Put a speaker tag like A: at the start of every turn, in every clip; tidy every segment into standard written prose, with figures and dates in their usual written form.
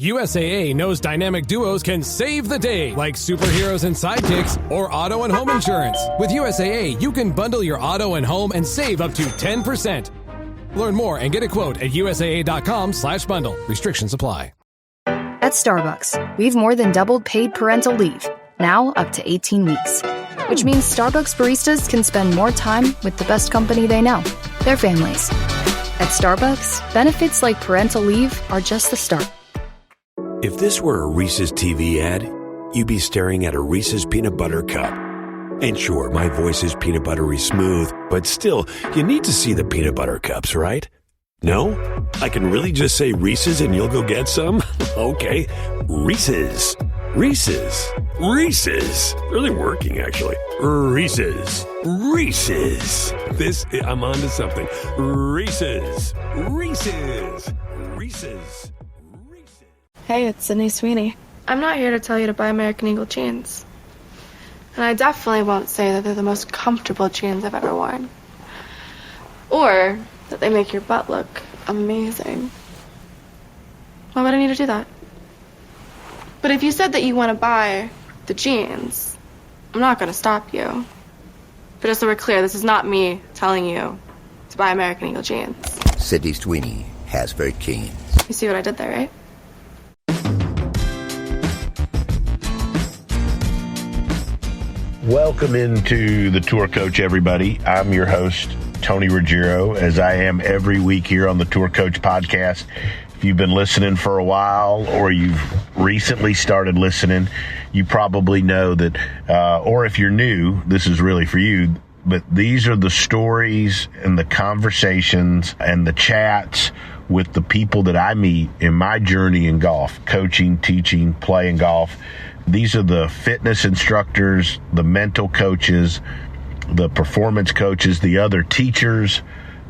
A: USAA knows dynamic duos can save the day, like superheroes and sidekicks or auto and home insurance. With USAA, you can bundle your auto and home and save up to 10%. Learn more and get a quote at USAA.com/bundle. Restrictions apply.
B: At Starbucks, we've more than doubled paid parental leave, now up to 18 weeks. Which means Starbucks baristas can spend more time with the best company they know, their families. At Starbucks, benefits like parental leave are just the start.
C: If this were a Reese's TV ad, you'd be staring at a Reese's Peanut Butter Cup. And sure, my voice is peanut buttery smooth, but still, you need to see the peanut butter cups, right? No? I can really just say Reese's and you'll go get some? Okay, Reese's. Reese's. Reese's. Really working, actually. Reese's. Reese's. I'm on to something. Reese's. Reese's. Reese's.
D: Hey, it's Sydney Sweeney. I'm not here to tell you to buy American Eagle jeans. And I definitely won't say that they're the most comfortable jeans I've ever worn. Or that they make your butt look amazing. Why would I need to do that? But if you said that you want to buy the jeans, I'm not going to stop you. But just so we're clear, this is not me telling you to buy American Eagle jeans.
E: Sydney Sweeney, Hasbro jeans.
D: You see what I did there, right?
F: Welcome into the Tour Coach, everybody. I'm your host, Tony Ruggiero, as I am every week here on the Tour Coach podcast. If you've been listening for a while or you've recently started listening, you probably know that, or if you're new, this is really for you, but these are the stories and the conversations and the chats with the people that I meet in my journey in golf, coaching, teaching, playing golf. These are the fitness instructors, the mental coaches, the performance coaches, the other teachers,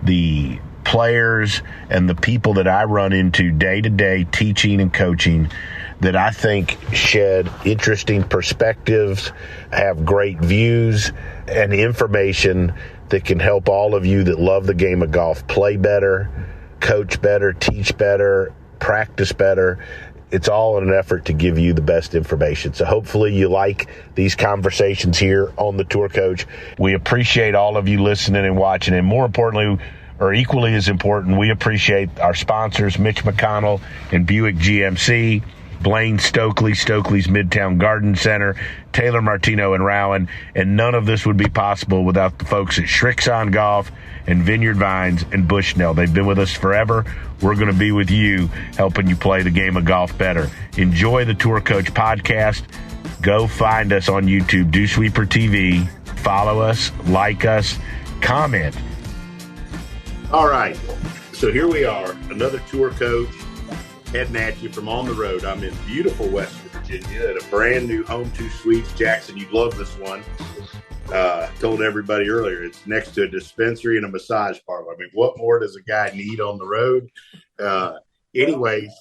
F: the players, and the people that I run into day to day teaching and coaching that I think shed interesting perspectives, have great views and information that can help all of you that love the game of golf play better, coach better, teach better, practice better. It's all in an effort to give you the best information. So hopefully you like these conversations here on the Tour Coach. We appreciate all of you listening and watching. And more importantly, or equally as important, we appreciate our sponsors, Mitch McConnell and Buick GMC, Blaine Stokely, Stokely's Midtown Garden Center, Taylor Martino and Rowan. And none of this would be possible without the folks at Shrixon Golf and Vineyard Vines and Bushnell. They've been with us forever. We're going to be with you, helping you play the game of golf better. Enjoy the Tour Coach podcast. Go find us on YouTube, Dew Sweeper TV. Follow us, like us, comment.
G: All right, so here we are, another Tour Coach heading at you from on the road. I'm in beautiful West Virginia at a brand new Home 2 Suites. Jackson, you'd love this one. Told everybody earlier, it's next to a dispensary and a massage parlor. I mean, what more does a guy need on the road? Anyways,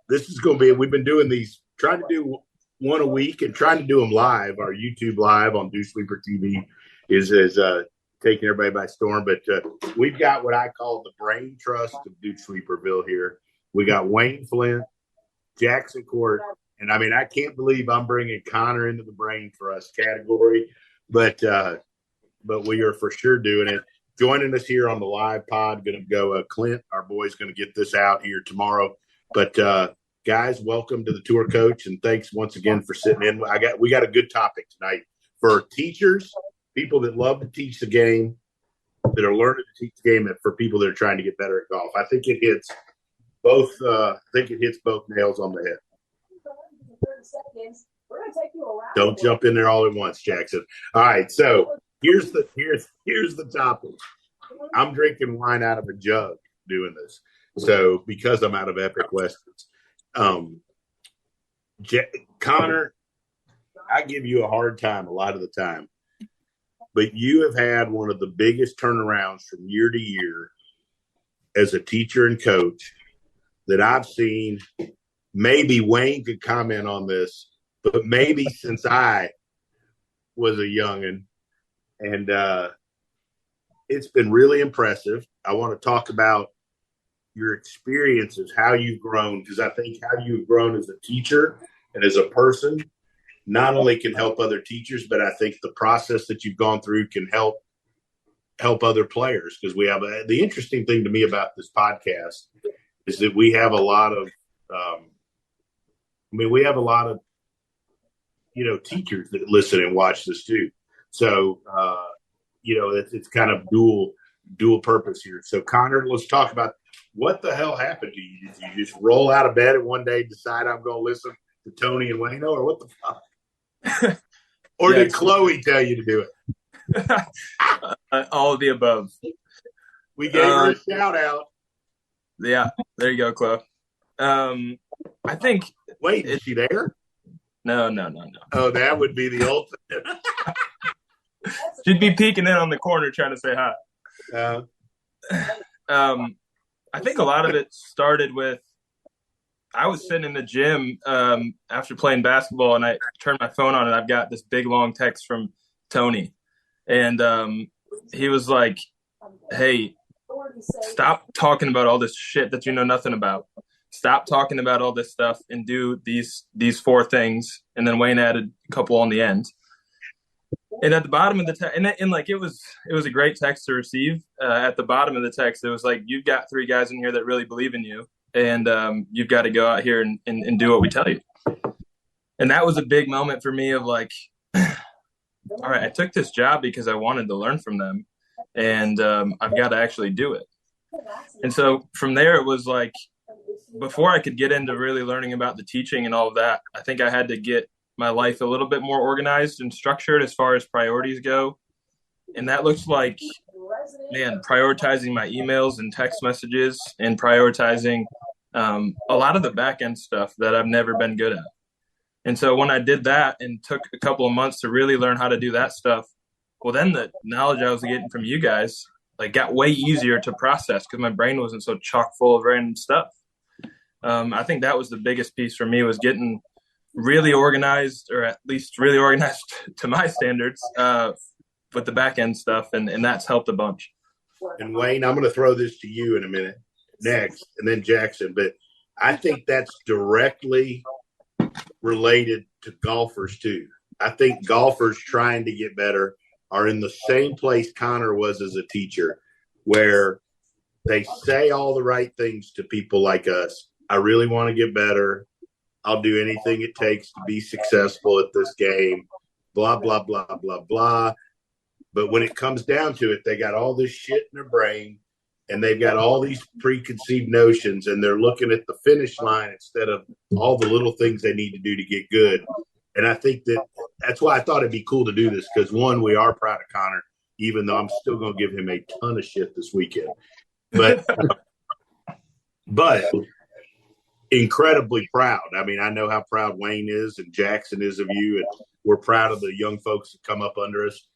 G: this is going to be, we've been doing these, trying to do one a week and trying to do them live. Our YouTube live on Dew Sweeper TV is taking everybody by storm. But we've got what I call the brain trust of Dew Sweeperville here. We got Wayne Flint, Jackson Court, and I mean, I can't believe I'm bringing Connor into the brain for us category. But we are for sure doing it. Joining us here on the live pod, going to go Clint, our boy's going to get this out here tomorrow. But guys, welcome to the Tour Coach, and thanks once again for sitting in. We got a good topic tonight for teachers, people that love to teach the game, that are learning to teach the game, and for people that are trying to get better at golf. I think it hits both. Both nails on the head. 30 seconds. We're going to take you around. Don't jump in there all at once, Jackson. All right, so here's the topic. I'm drinking wine out of a jug doing this. So because I'm out of Epic Westerns. Connor, I give you a hard time a lot of the time. But you have had one of the biggest turnarounds from year to year as a teacher and coach that I've seen. Maybe Wayne could comment on this. But maybe since I was a youngin', and it's been really impressive. I want to talk about your experiences, how you've grown, because I think how you've grown as a teacher and as a person not only can help other teachers, but I think the process that you've gone through can help other players. Because we have the interesting thing to me about this podcast is that we have a lot of, teachers that listen and watch this too. So, it's kind of dual purpose here. So, Connor, let's talk about what the hell happened to you. Did you just roll out of bed and one day decide I'm going to listen to Tony and Wayno, or what the fuck? Or did Chloe tell you to do it?
H: All of the above.
G: We gave her a shout out.
H: Yeah, there you go, Chloe. I think.
G: Wait, is she there?
H: No.
G: Oh, that would be the ultimate.
H: She'd be peeking in on the corner trying to say hi. I think a lot of it started with I was sitting in the gym after playing basketball, and I turned my phone on, and I've got this big, long text from Tony. And he was like, hey, stop talking about all this shit that you know nothing about. Stop talking about all this stuff and do these 4 things. And then Wayne added a couple on the end. And at the bottom of the text, and like it was a great text to receive. At the bottom of the text, it was like, you've got 3 guys in here that really believe in you, and you've got to go out here and do what we tell you. And that was a big moment for me of like, all right, I took this job because I wanted to learn from them, and I've got to actually do it. And so from there, it was like, before I could get into really learning about the teaching and all of that, I think I had to get my life a little bit more organized and structured as far as priorities go. And that looks like, prioritizing my emails and text messages and prioritizing a lot of the back end stuff that I've never been good at. And so when I did that and took a couple of months to really learn how to do that stuff, well, then the knowledge I was getting from you guys got way easier to process because my brain wasn't so chock full of random stuff. I think that was the biggest piece for me, was getting really organized, or at least really organized to my standards, with the back end stuff. And that's helped a bunch.
G: And Wayne, I'm going to throw this to you in a minute next, and then Jackson. But I think that's directly related to golfers too. I think golfers trying to get better are in the same place Connor was as a teacher, where they say all the right things to people like us. I really want to get better. I'll do anything it takes to be successful at this game, blah, blah, blah, blah, blah. But when it comes down to it, they got all this shit in their brain, and they've got all these preconceived notions, and they're looking at the finish line instead of all the little things they need to do to get good. And I think that's why I thought it'd be cool to do this, because, one, we are proud of Connor, even though I'm still going to give him a ton of shit this weekend. But incredibly proud. I mean, I know how proud Wayne is and Jackson is of you, and we're proud of the young folks that come up under us.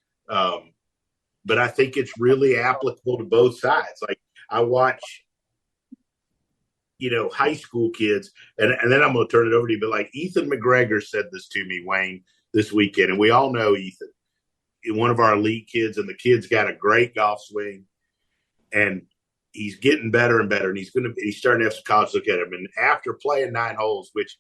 G: But I think it's really applicable to both sides. Like, I watch, high school kids, and then I'm going to turn it over to you. But like Ethan McGregor said this to me, Wayne, this weekend, and we all know Ethan, one of our elite kids, and the kid's got a great golf swing, and he's getting better and better, and he's starting to have some college look at him. And after playing 9 holes, which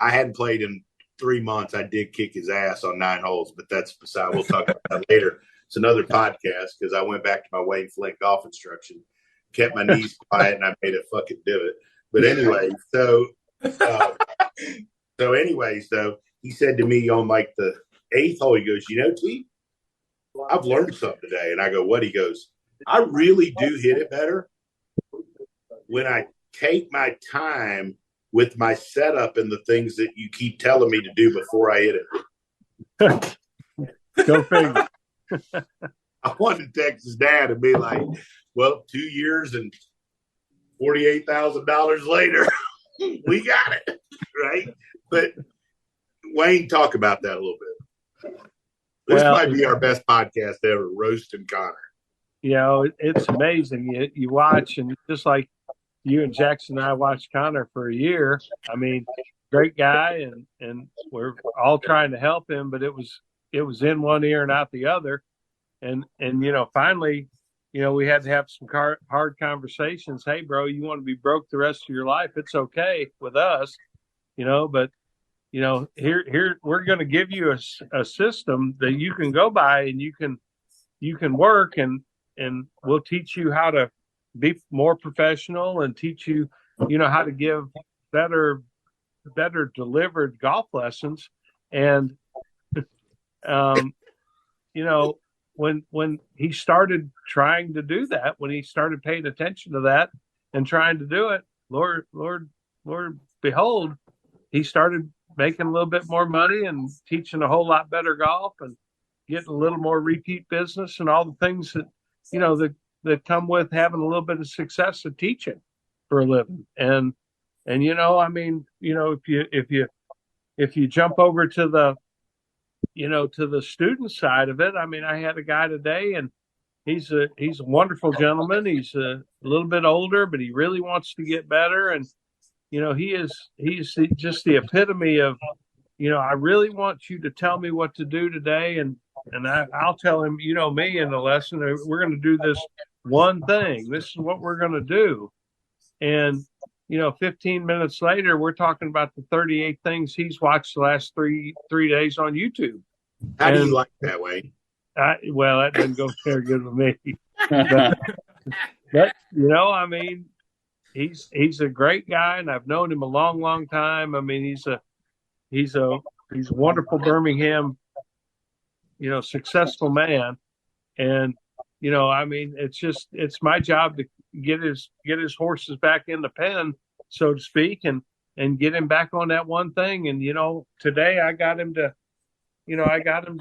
G: I hadn't played in 3 months, I did kick his ass on 9 holes, but that's beside. We'll talk about that later. It's another podcast, because I went back to my Wayne Flint golf instruction, kept my knees quiet, and I made it fucking do it. But anyway, so he said to me on like the 8th hole, he goes, T, I've learned something today. And I go, what? He goes, I really do hit it better when I take my time with my setup and the things that you keep telling me to do before I hit it.
I: Go figure.
G: I wanted to text his dad and be like, well, 2 years and $48,000 later, we got it, right? But Wayne, talk about that a little bit. This might be our best podcast ever, roasting Connor.
I: It's amazing. You watch, and just like you and Jackson and I watched Connor for a year. I mean, great guy, and we're all trying to help him, but it was in one ear and out the other. And finally, we had to have some hard conversations. Hey, bro, you want to be broke the rest of your life? It's okay with us, but here we're going to give you a system that you can go by, and you can work, and we'll teach you how to be more professional, and teach you, how to give better delivered golf lessons. And, when he started trying to do that, when he started paying attention to that and trying to do it, Lord, behold, he started making a little bit more money and teaching a whole lot better golf and getting a little more repeat business and all the things that, that come with having a little bit of success at teaching for a living. And if you jump over to the, to the student side of it, I had a guy today, and he's a wonderful gentleman. He's a little bit older, but he really wants to get better. And, he's just the epitome of, I really want you to tell me what to do today. And I'll tell him, me in the lesson, we're going to do this one thing. This is what we're going to do. And, 15 minutes later, we're talking about the 38 things he's watched the last three days on YouTube.
G: How do you like that, Wayne?
I: Well, that doesn't go very good with me. But he's a great guy, and I've known him a long, long time. He's a wonderful Birmingham, successful man. And, it's my job to get his horses back in the pen, so to speak, and get him back on that one thing. And, today I got him to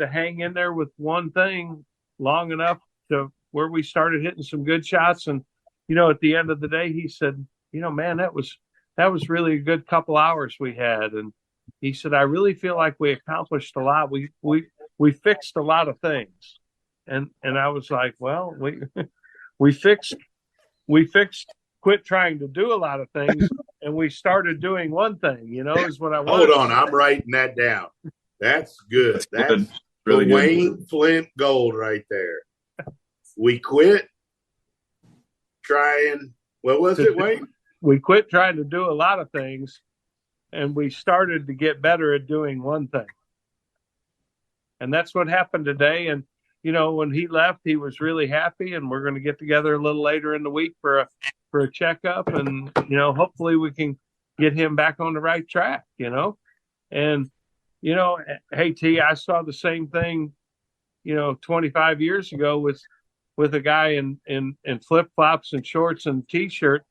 I: hang in there with one thing long enough to where we started hitting some good shots. And, at the end of the day, he said, man, that was really a good couple hours we had. And he said, I really feel like we accomplished a lot. We fixed a lot of things. And I was like, well, we fixed, quit trying to do a lot of things, and we started doing one thing, is what I wanted.
G: Hold on. I'm writing that down. That's good. That's really the Wayne Flint gold right there. We quit trying. What was it, Wayne?
I: We quit trying to do a lot of things, and we started to get better at doing one thing. And that's what happened today. And, when he left, he was really happy, and we're going to get together a little later in the week for a checkup. And, hopefully we can get him back on the right track, and, hey, T, I saw the same thing, 25 years ago with a guy in flip flops and shorts and t-shirt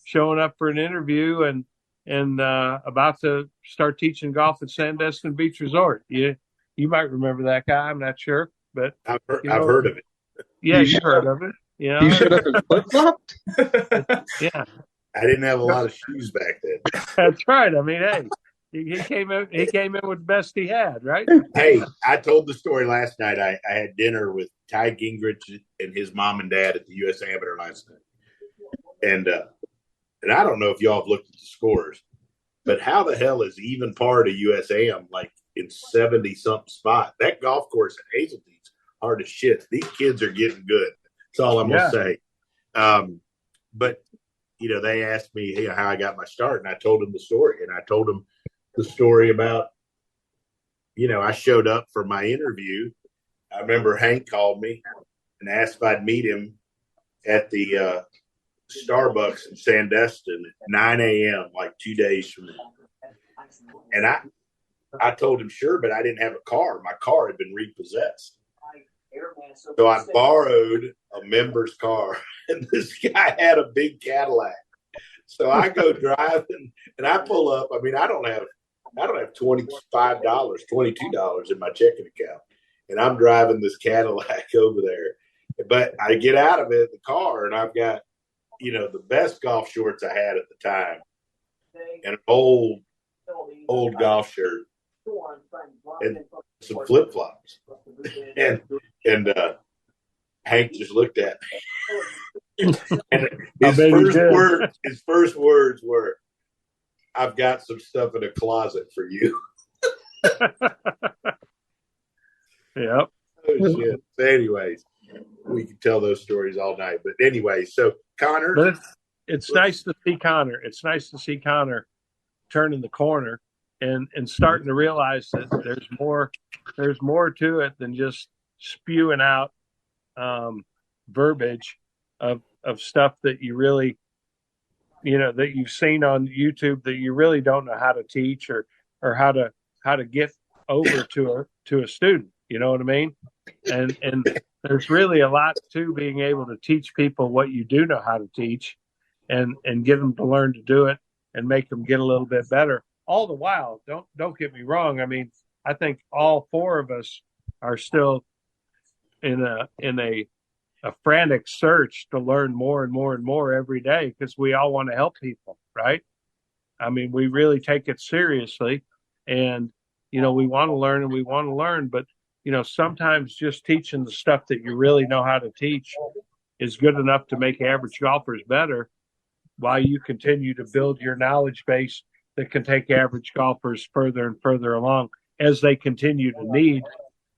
I: showing up for an interview and about to start teaching golf at Sandestin Beach Resort. You might remember that guy. I'm not sure, but
G: I've heard of it.
I: Yeah, you've heard of it.
J: You showed up in flip flops.
I: Yeah,
G: I didn't have a lot of shoes back then.
I: That's right. Hey. He came in with the best he had, right?
G: Hey, I told the story last night. I had dinner with Ty Gingrich and his mom and dad at the U.S. Amateur last night. And I don't know if y'all have looked at the scores, but how the hell is even par to USAM like in 70-something spot? That golf course at Hazeltine's hard as shit. These kids are getting good. That's all I'm going to say. But, they asked me how I got my start, and I told them the story. And I told them the story about, I showed up for my interview. I remember Hank called me and asked if I'd meet him at the Starbucks in Sandestin at 9 a.m., like 2 days from now. And I told him, sure, but I didn't have a car. My car had been repossessed. So I borrowed a member's car, and this guy had a big Cadillac. So I go driving, and I pull up. I don't have $25, $22 in my checking account, and I'm driving this Cadillac over there. But I get out of it, the car, and I've got, the best golf shorts I had at the time, and an old golf shirt, and some flip flops. And Hank just looked at me. And his first words were, I've got some stuff in a closet for you.
I: Yep.
G: Oh, shit. So anyways, we could tell those stories all night. But anyway, so Connor.
I: But it's nice to see Connor. It's nice to see Connor turning the corner and starting to realize that there's more to it than just spewing out verbiage of stuff that you really, that you've seen on YouTube that you really don't know how to teach or how to get over to a student. You know what I mean? And there's really a lot to being able to teach people what you do know how to teach and get them to learn to do it and make them get a little bit better. All the while, don't get me wrong. I mean, I think all four of us are still in a frantic search to learn more and more and more every day because we all want to help people, right? I mean, we really take it seriously, and we want to learn and we want to learn, but sometimes just teaching the stuff that you really know how to teach is good enough to make average golfers better while you continue to build your knowledge base that can take average golfers further and further along as they continue to need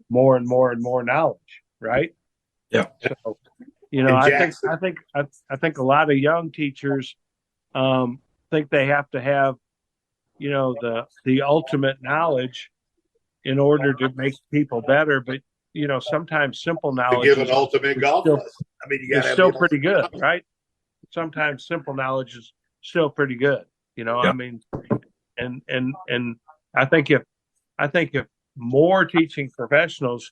I: more and more and more knowledge, right?
H: Yeah.
I: So, I think a lot of young teachers think they have to have, the ultimate knowledge in order to make people better. But, sometimes simple knowledge
G: to give an ultimate golf lesson. I mean,
I: it's still pretty good, right? Sometimes simple knowledge is still pretty good. I mean, and I think if more teaching professionals,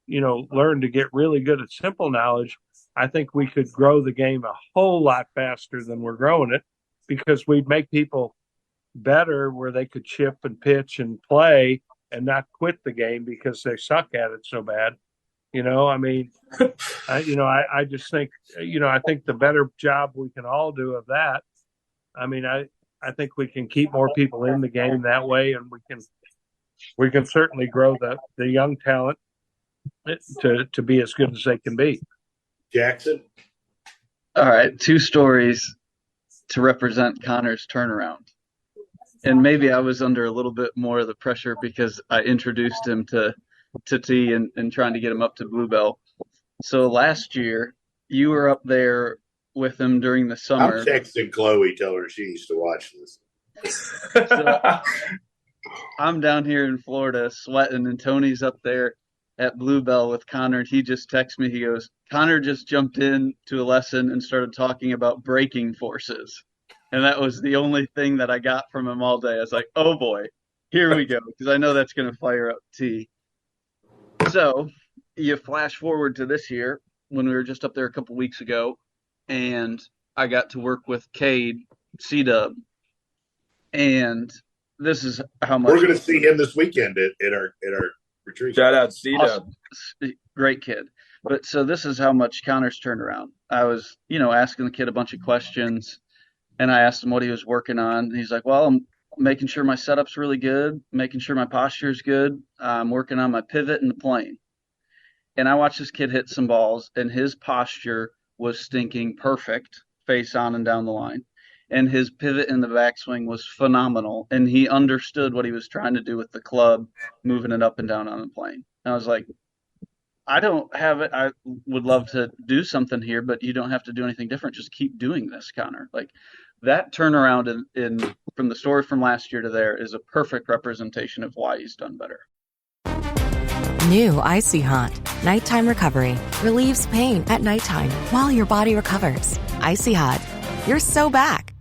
I: learn to get really good at simple knowledge, I think we could grow the game a whole lot faster than we're growing it, because we'd make people better where they could chip and pitch and play and not quit the game because they suck at it so bad. I mean, I just think, I think the better job we can all do of that. I mean, I think we can keep more people in the game that way, and we can certainly grow the young talent to be as good as they can be.
G: Jackson?
J: All right, 2 stories to represent Connor's turnaround. And maybe I was under a little bit more of the pressure because I introduced him to T and trying to get him up to Bluebell. So last year, you were up there with him during the summer.
G: I'm texting Chloe, tell her she needs to watch this.
J: So, I'm down here in Florida sweating, and Tony's up there at Bluebell with Connor, and he just texts me. He goes, Connor just jumped in to a lesson and started talking about braking forces. And that was the only thing that I got from him all day. I was like, oh boy, here we go, because I know that's going to fire up T. So you flash forward to this year when we were just up there a couple weeks ago, and I got to work with Cade C-Dub. And this is how much
G: we're going to see him this weekend at our retreat.
H: Shout out C-Dub.
J: Awesome. Great kid. But so this is how much Connor's turned around. I was, asking the kid a bunch of questions, and I asked him what he was working on. And he's like, well, I'm making sure my setup's really good, making sure my posture's good. I'm working on my pivot and the plane. And I watched this kid hit some balls, and his posture was stinking perfect, face on and down the line. And his pivot in the backswing was phenomenal. And he understood what he was trying to do with the club, moving it up and down on the plane. And I was like, I don't have it. I would love to do something here, but you don't have to do anything different. Just keep doing this, Connor. Like, that turnaround in from the story from last year to there is a perfect representation of why he's done better.
K: New Icy Hot Nighttime Recovery relieves pain at nighttime while your body recovers. Icy Hot, you're so back.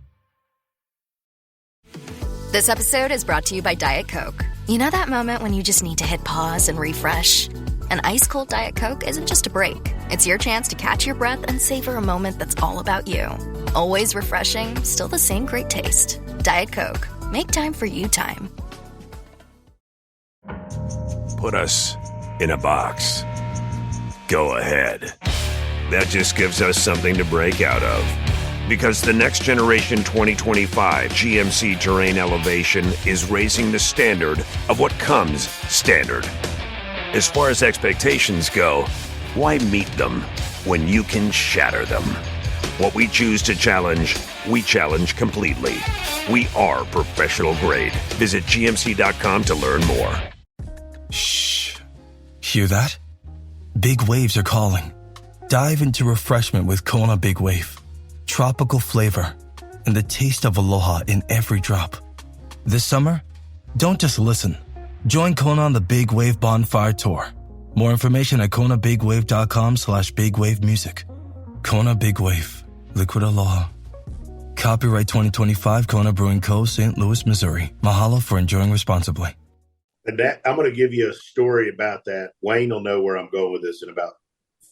L: This episode is brought to you by Diet Coke. You know that moment when you just need to hit pause and refresh? An ice-cold Diet Coke isn't just a break. It's your chance to catch your breath and savor a moment that's all about you. Always refreshing, still the same great taste. Diet Coke. Make time for you time.
C: Put us in a box. Go ahead. That just gives us something to break out of. Because the next generation 2025 GMC Terrain Elevation is raising the standard of what comes standard. As far as expectations go, why meet them when you can shatter them? What we choose to challenge, we challenge completely. We are professional grade. Visit GMC.com to learn more.
M: Shh. Hear that? Big waves are calling. Dive into refreshment with Kona Big Wave. Tropical flavor and the taste of aloha in every drop. This summer, don't just listen. Join Kona on the Big Wave Bonfire Tour. More information at konabigwave.com/bigwavemusic. Kona Big Wave. Liquid Aloha. Copyright 2025 Kona Brewing Co., St. Louis, Missouri. Mahalo for enjoying responsibly.
G: And that, I'm going to give you a story about that. Wayne will know where I'm going with this in about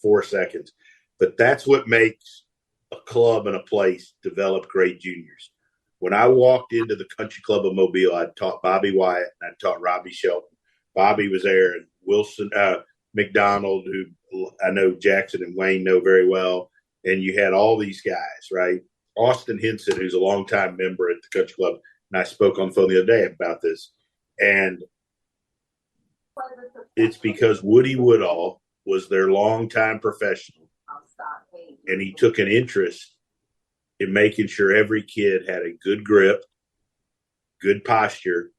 G: 4 seconds. But that's what makes a club and a place develop great juniors. When I walked into the Country Club of Mobile, I taught Bobby Wyatt and I taught Robbie Shelton. Bobby was there, and Wilson McDonald, who I know Jackson and Wayne know very well. And you had all these guys, right? Austin Henson, who's a longtime member at the Country Club, and I spoke on the phone the other day about this. And it's because Woody Woodall was their longtime professional, and he took an interest in making sure every kid had a good grip, good posture,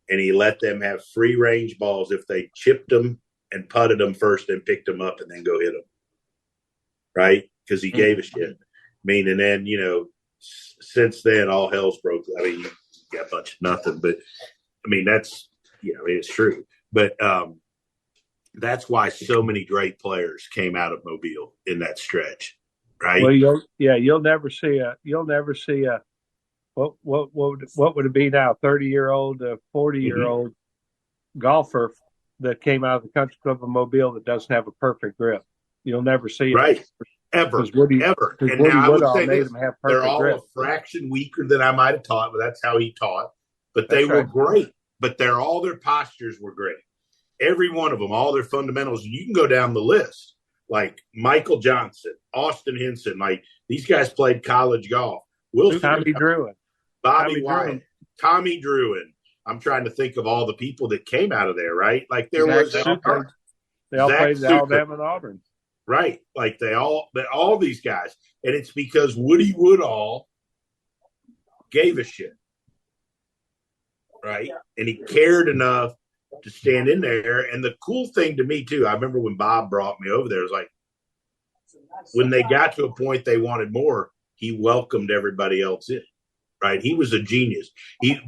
G: and he let them have free range balls if they chipped them and putted them first and picked them up and then go hit them, right? Because he gave a shit. I mean, and then, since then, all hell's broke. I mean, you got a bunch of nothing, but I mean, that's, it's true. But that's why so many great players came out of Mobile in that stretch, right?
I: Well, you'll never see a what would it be now, 30-year-old, 40-year-old golfer that came out of the Country Club of Mobile that doesn't have a perfect grip. You'll never see it.
G: Right. Ever. And
I: Woody
G: now I would say this, they're all
I: grip.
G: a fraction weaker than I might have taught, but that's how he taught. But they were great. But all their postures were great. Every one of them, all their fundamentals. You can go down the list, like Michael Johnson, Austin Henson. Like, these guys played college golf.
I: Tommy Druin.
G: Bobby Wyatt. Tommy Druin. I'm trying to think of all the people that came out of there, right? Like, there was
I: they all played Alabama and Auburn.
G: Right. Like all these guys. And it's because Woody Woodall gave a shit. Right. And he cared enough to stand in there. And the cool thing to me, too, I remember when Bob brought me over there, it was like, when they got to a point they wanted more, he welcomed everybody else in. Right. He was a genius.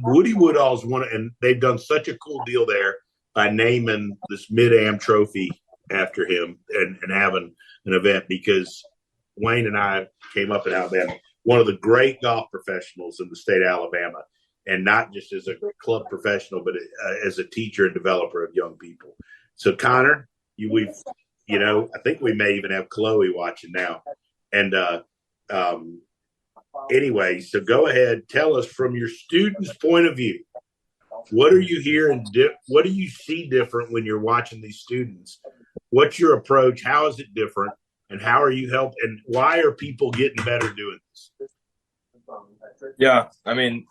G: Woody Woodall's one, and they've done such a cool deal there by naming this Mid-Am trophy after him and having an event, because Wayne and I came up in Alabama, one of the great golf professionals in the state of Alabama, and not just as a club professional, but as a teacher and developer of young people. So Connor, I think we may even have Chloe watching now. And anyway, so go ahead, tell us from your students' point of view, what are you hearing? What do you see different when you're watching these students? What's your approach? How is it different? And how are you helping? And why are people getting better doing this?
H: Yeah, I mean,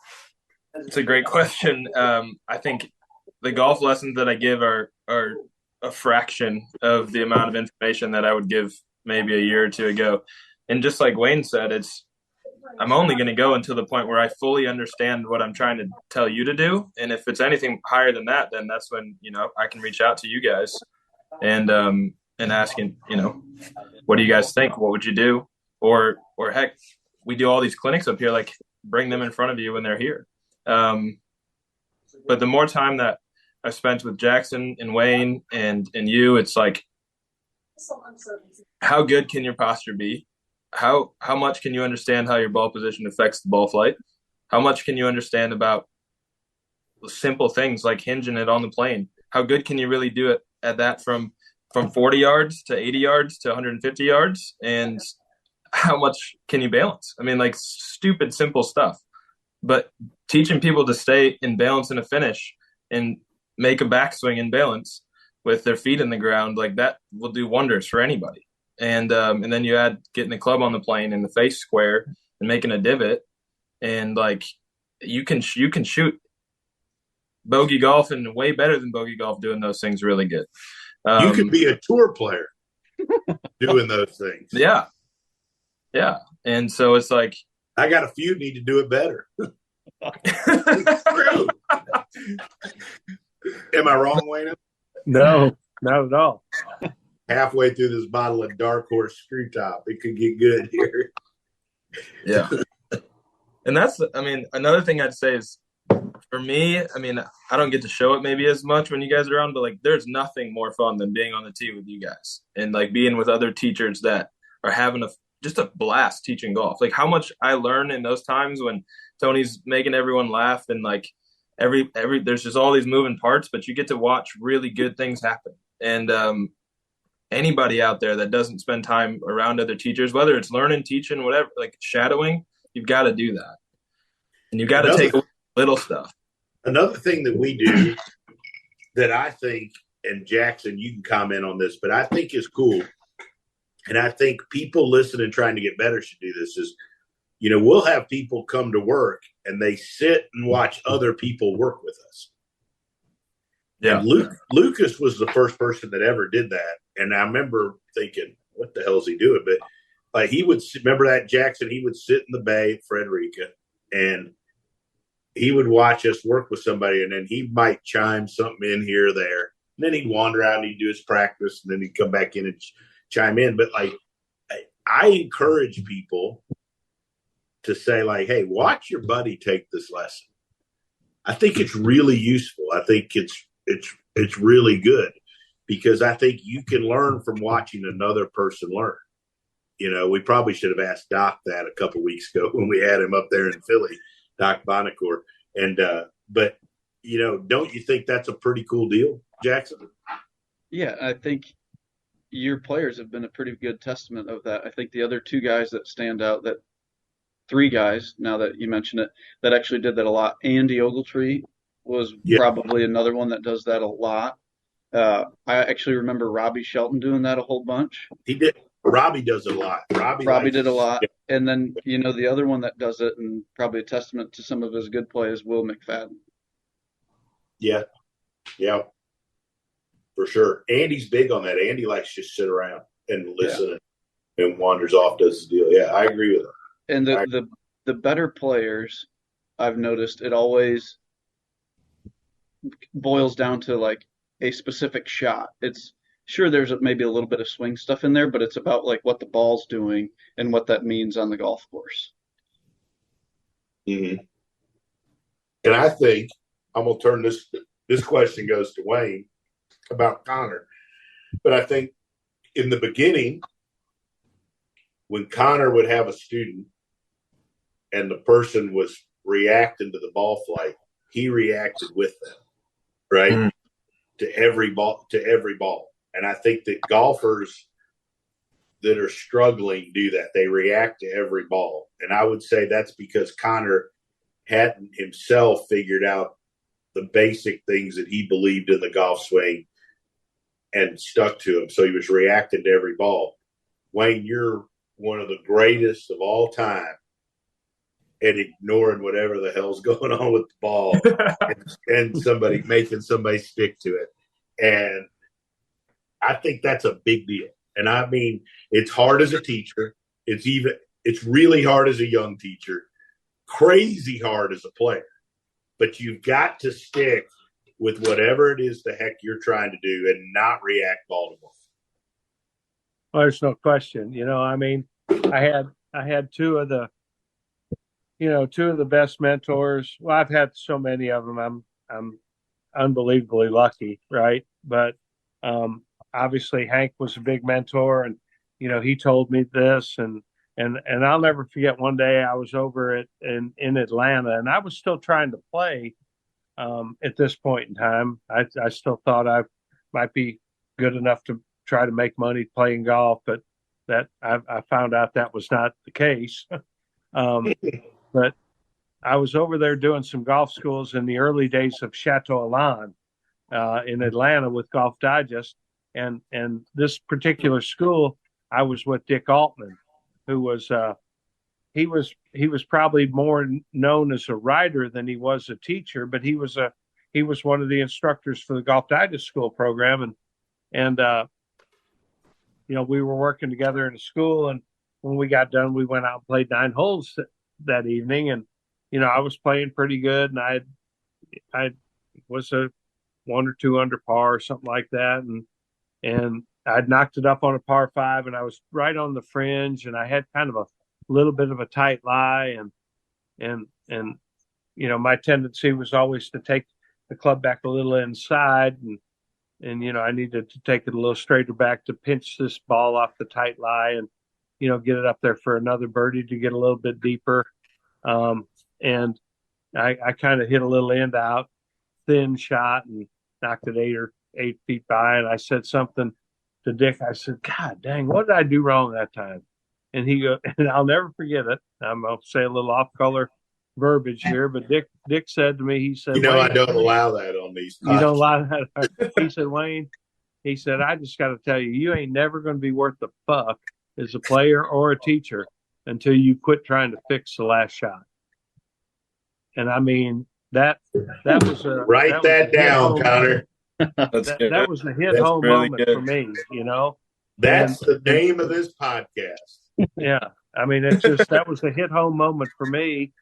H: it's a great question. I think the golf lessons that I give are a fraction of the amount of information that I would give maybe a year or two ago. And just like Wayne said, I'm only going to go until the point where I fully understand what I'm trying to tell you to do. And if it's anything higher than that, then that's when, I can reach out to you guys and asking, what do you guys think? What would you do? Or heck, we do all these clinics up here, like bring them in front of you when they're here. But the more time that I've spent with Jackson and Wayne and you, it's like, how good can your posture be? How much can you understand how your ball position affects the ball flight? How much can you understand about simple things like hinging it on the plane? How good can you really do it at that from 40 yards to 80 yards to 150 yards? And how much can you balance? I mean, like stupid, simple stuff. But teaching people to stay in balance in a finish and make a backswing in balance with their feet in the ground, like that will do wonders for anybody. And then you add getting the club on the plane in the face square and making a divot, and like you can shoot bogey golf and way better than bogey golf doing those things really good.
G: You could be a tour player doing those things.
H: Yeah. Yeah. And so it's like,
G: I got a few need to do it better. Am I wrong, Wayne?
I: No, not at all.
G: halfway through this bottle of Dark Horse Screw Top. It could get good here.
H: Yeah. And that's, I mean, another thing I'd say is, for me, I mean, I don't get to show it maybe as much when you guys are around, but like there's nothing more fun than being on the tee with you guys and like being with other teachers that are having just a blast teaching golf. Like how much I learn in those times when Tony's making everyone laugh and like every there's just all these moving parts, but you get to watch really good things happen. And anybody out there that doesn't spend time around other teachers, whether it's learning, teaching, whatever, like shadowing, you've got to do that. And you've got to take little stuff.
G: Another thing that we do that I think, and Jackson, you can comment on this, but I think is cool, and I think people listening trying to get better should do this, is, you know, we'll have people come to work and they sit and watch other people work with us. Yeah. And Lucas was the first person that ever did that. And I remember thinking, what the hell is he doing? But like he would, remember that, Jackson, he would sit in the bay at Frederica and he would watch us work with somebody, and then he might chime something in here or there. And then he'd wander out and he'd do his practice, and then he'd come back in and chime in. But like, I encourage people to say like, hey, watch your buddy take this lesson. I think it's really useful. I think it's really good, because I think you can learn from watching another person learn. You know, we probably should have asked Doc that a couple weeks ago when we had him up there in Philly, Doc Bonacore. And, but, you know, don't you think that's a pretty cool deal, Jackson?
J: Yeah, I think your players have been a pretty good testament of that. I think the other two guys that stand out, that three guys, now that you mention it, that actually did that a lot. Andy Ogletree was probably another one that does that a lot. I actually remember Robbie Shelton doing that a whole bunch.
G: He did. Robbie does it a lot.
J: Robbie did a lot. Yeah. And then, you know, the other one that does it, and probably a testament to some of his good play, is Will McFadden.
G: Yeah. Yeah. For sure. Andy's big on that. Andy likes to just sit around and listen and wanders off, does his deal. Yeah, I agree with him.
J: And the better players, I've noticed, it always boils down to like a specific shot. It's sure there's maybe a little bit of swing stuff in there, but it's about like what the ball's doing and what that means on the golf course.
G: Mm-hmm. And I think I'm going to turn this question goes to Wayne about Connor. But I think in the beginning, when Connor would have a student and the person was reacting to the ball flight, he reacted with them, right? Mm. To every ball. And I think that golfers that are struggling do that. They react to every ball. And I would say that's because Connor hadn't himself figured out the basic things that he believed in the golf swing and stuck to them. So he was reacting to every ball. Wayne, you're one of the greatest of all time at ignoring whatever the hell's going on with the ball and somebody making somebody stick to it. And I think that's a big deal. And I mean, it's hard as a teacher. It's really hard as a young teacher, crazy hard as a player. But you've got to stick with whatever it is the heck you're trying to do and not react ball to ball.
I: Well, there's no question. You know, I mean, I had two of the best mentors. Well, I've had so many of them. I'm unbelievably lucky, right? But obviously Hank was a big mentor, and you know, he told me this, and I'll never forget one day I was over in Atlanta, and I was still trying to play at this point in time. I still thought I might be good enough to try to make money playing golf, but that I found out that was not the case. But I was over there doing some golf schools in the early days of Chateau Elan in Atlanta with Golf Digest. And this particular school, I was with Dick Altman, who was he was probably more known as a writer than he was a teacher, but he was one of the instructors for the Golf Digest School program, and you know, we were working together in a school, and when we got done, we went out and played 9 holes that evening, and you know, I was playing pretty good, and I was a 1 or 2 under par or something like that, and I'd knocked it up on a par 5, and I was right on the fringe, and I had kind of a little bit of a tight lie, and my tendency was always to take the club back a little inside, and I needed to take it a little straighter back to pinch this ball off the tight lie and get it up there for another birdie to get a little bit deeper. And I kind of hit a little end out, thin shot, and knocked it 8 feet by. And I said something to Dick. I said, "God dang, what did I do wrong that time?" And he goes, and I'll never forget it. I'm going to say a little off-color verbiage here, but Dick said to me, he said,
G: I don't allow that on these podcasts.
I: You don't allow that. He said, Wayne, he said, I just got to tell you, you ain't never going to be worth the fuck as a player or a teacher until you quit trying to fix the last shot. And I mean, that was a
G: write that down, Connor.
I: That was a hit home really moment for me,
G: That's the name of this podcast.
I: Yeah. I mean, it's just, that was a hit home moment for me.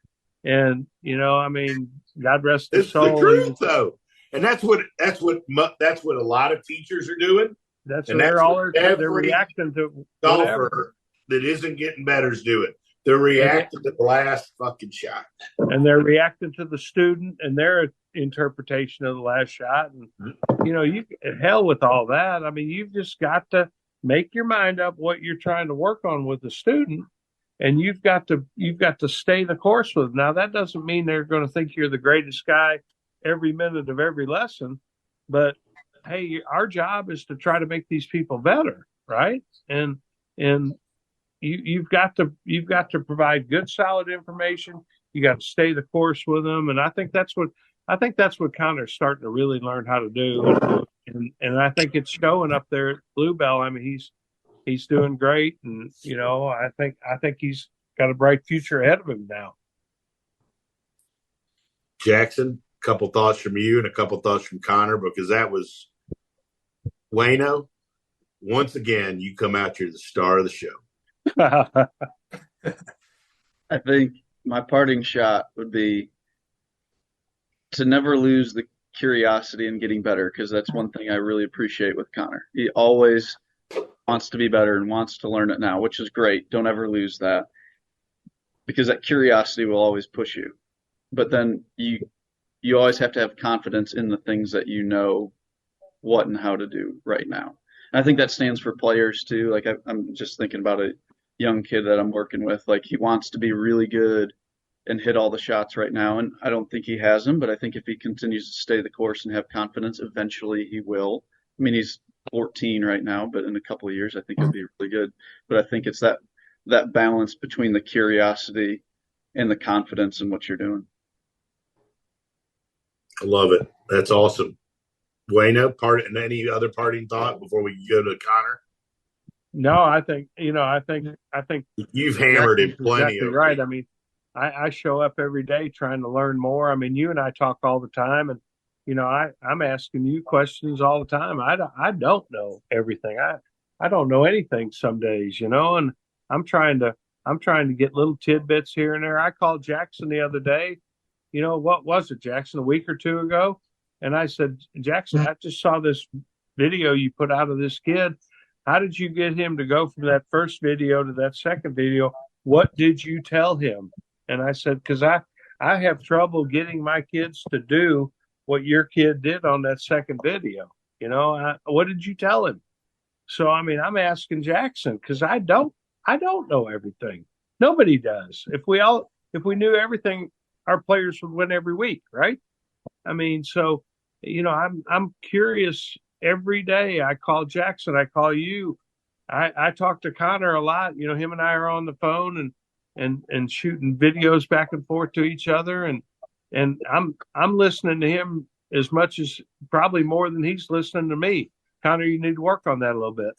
I: And, I mean, God rest his soul.
G: It's the truth, though. And that's what a lot of teachers are doing.
I: They're reacting to
G: golfer that isn't getting better is doing. They're reacting to the last fucking shot.
I: And they're reacting to the student and their interpretation of the last shot. And, you hell with all that. I mean, you've just got to make your mind up what you're trying to work on with the student. And you've got to stay the course with them. Now, that doesn't mean they're going to think you're the greatest guy every minute of every lesson. But, hey, our job is to try to make these people better, right? And you've got to provide good, solid information. You got to stay the course with them, and I think that's what Connor's starting to really learn how to do. And I think it's showing up there at Bluebell. I mean, he's doing great, and I think he's got a bright future ahead of him now.
G: Jackson, a couple thoughts from you and a couple thoughts from Connor, because that was Wayno. Once again, you come out, you're the star of the show.
J: I think my parting shot would be to never lose the curiosity in getting better, because that's one thing I really appreciate with Connor. He always wants to be better and wants to learn it now, which is great. Don't ever lose that, because that curiosity will always push you. But then you always have to have confidence in the things that you know what and how to do right now. And I think that stands for players too. Like I'm just thinking about a young kid that I'm working with. Like, he wants to be really good and hit all the shots right now, and I don't think he has them, but I think if he continues to stay the course and have confidence, eventually he will. I mean, he's 14 right now, but in a couple of years I think he'll be really good. But I think it's that balance between the curiosity and the confidence in what you're doing.
G: I love it. That's awesome. Wayno, and any other parting thought before we go to Connor?
I: No, I think
G: you've hammered him plenty.
I: Exactly right. I mean, I show up every day trying to learn more. I mean, you and I talk all the time, and I'm asking you questions all the time. I don't know everything. I don't know anything some days, and I'm trying to get little tidbits here and there. I called Jackson the other day. What was it, Jackson? A week or two ago, and I said, Jackson, I just saw this video you put out of this kid. How did you get him to go from that first video to that second video? What did you tell him? And I said, because I have trouble getting my kids to do what your kid did on that second video. What did you tell him? So, I mean, I'm asking Jackson, because I don't know everything. Nobody does. If we knew everything, our players would win every week, right? I mean, so, I'm curious. Every day I call Jackson, I call you. I talk to Connor a lot. Him and I are on the phone and shooting videos back and forth to each other. And I'm listening to him as much as, probably more than he's listening to me. Connor, you need to work on that a little bit.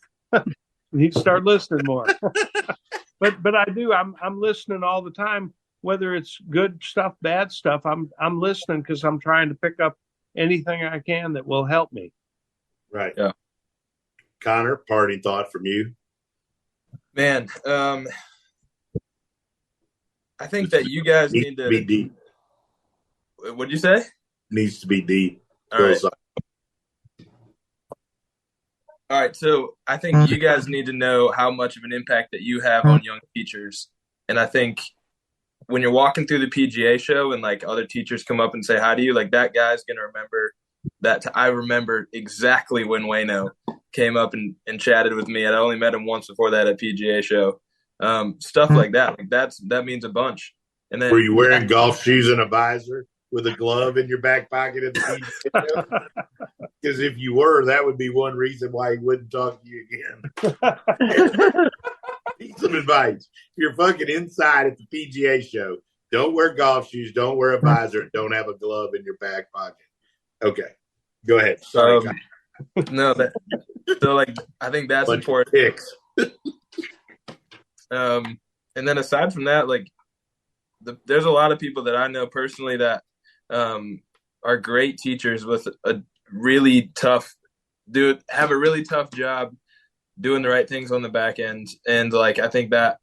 I: You need to start listening more. But I do. I'm listening all the time, whether it's good stuff, bad stuff. I'm listening because I'm trying to pick up anything I can that will help me.
G: Right. Yeah. Connor, parting thought from you.
H: Man, I think that you guys need to
G: be deep.
H: What'd you say?
G: Needs to be deep.
H: All right. All right, so I think you guys need to know how much of an impact that you have on young teachers. And I think when you're walking through the PGA show and like other teachers come up and say hi to you, like that guy's going to remember that. I remember exactly when Wayno came up and chatted with me. I'd only met him once before that at PGA show. Stuff like that. Like that means a bunch. And then,
G: were you wearing golf shoes and a visor with a glove in your back pocket at the PGA show? Because if you were, that would be one reason why he wouldn't talk to you again. Need some advice. If you're fucking inside at the PGA show, don't wear golf shoes, don't wear a visor, and don't have a glove in your back pocket. Okay. Go ahead. Sorry.
H: No, so like I think that's important. And then aside from that, like there's a lot of people that I know personally that are great teachers with a really tough have a really tough job doing the right things on the back end. And like, I think that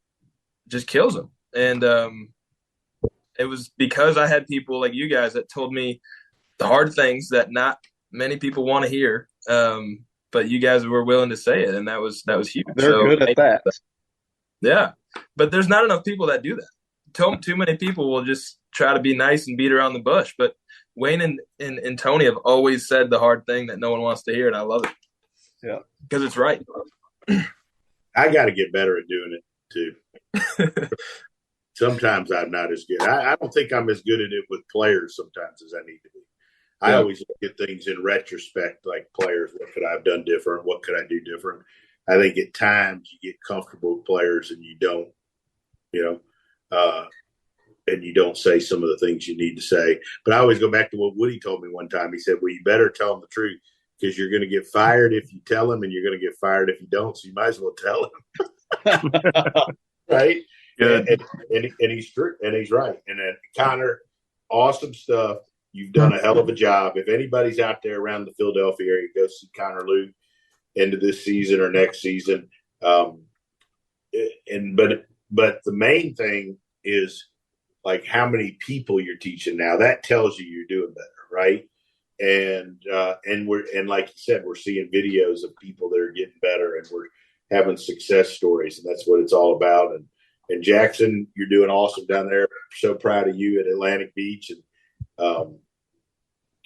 H: just kills them. And it was because I had people like you guys that told me the hard things that not many people want to hear. But you guys were willing to say it. And that was huge.
J: They're good at that.
H: Yeah. But there's not enough people that do that. Too many people will just try to be nice and beat around the bush. But Wayne and Tony have always said the hard thing that no one wants to hear, and I love it.
J: Yeah,
H: because it's right.
G: I got to get better at doing it too. Sometimes I'm not as good. I don't think I'm as good at it with players sometimes as I need to be. I always look at things in retrospect, like players. What could I have done different? What could I do different? I think at times you get comfortable with players and you don't, and you don't say some of the things you need to say. But I always go back to what Woody told me one time. He said, well, you better tell them the truth because you're going to get fired if you tell them and you're going to get fired if you don't. So you might as well tell them. Right?
H: Good.
G: And he's true. And he's right. And then Connor, awesome stuff. You've done a hell of a job. If anybody's out there around the Philadelphia area, go see Connor Luke into this season or next season. But the main thing is like how many people you're teaching now. That tells you you're doing better, right? And like you said, we're seeing videos of people that are getting better, and we're having success stories, and that's what it's all about. And Jackson, you're doing awesome down there. So proud of you at Atlantic Beach, and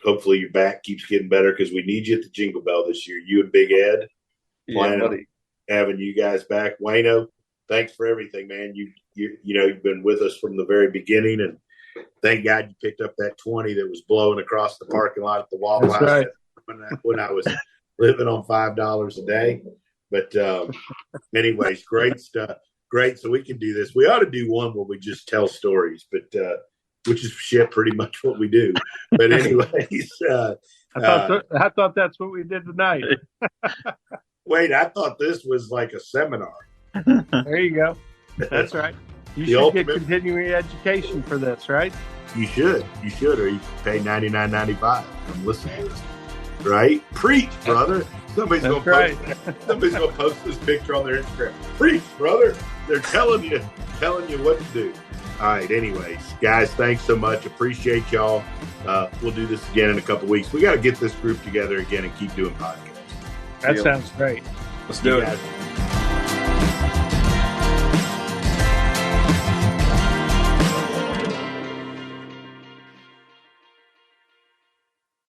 G: hopefully your back keeps getting better because we need you at the Jingle Bell this year. You and Big Ed, planning on having you guys back. Wayno, thanks for everything, man. You've been with us from the very beginning, and thank God you picked up that 20 that was blowing across the parking lot at the Waffle House.
I: Right.
G: When I was living on $5 a day. But anyways, great stuff. Great. So we can do this. We ought to do one where we just tell stories, but which is shit pretty much what we do. But anyways,
I: I thought that's what we did tonight.
G: Wait, I thought this was like a seminar.
I: There you go. That's right. You should get continuing education for this, right?
G: You should, or you pay $99.95 and listen to this. Right? Preach, brother. Somebody's gonna post this picture on their Instagram. Preach, brother. They're telling you what to do. All right. Anyways, guys, thanks so much. Appreciate y'all. We'll do this again in a couple weeks. We got to get this group together again and keep doing podcasts.
I: That sounds great.
H: Let's do it.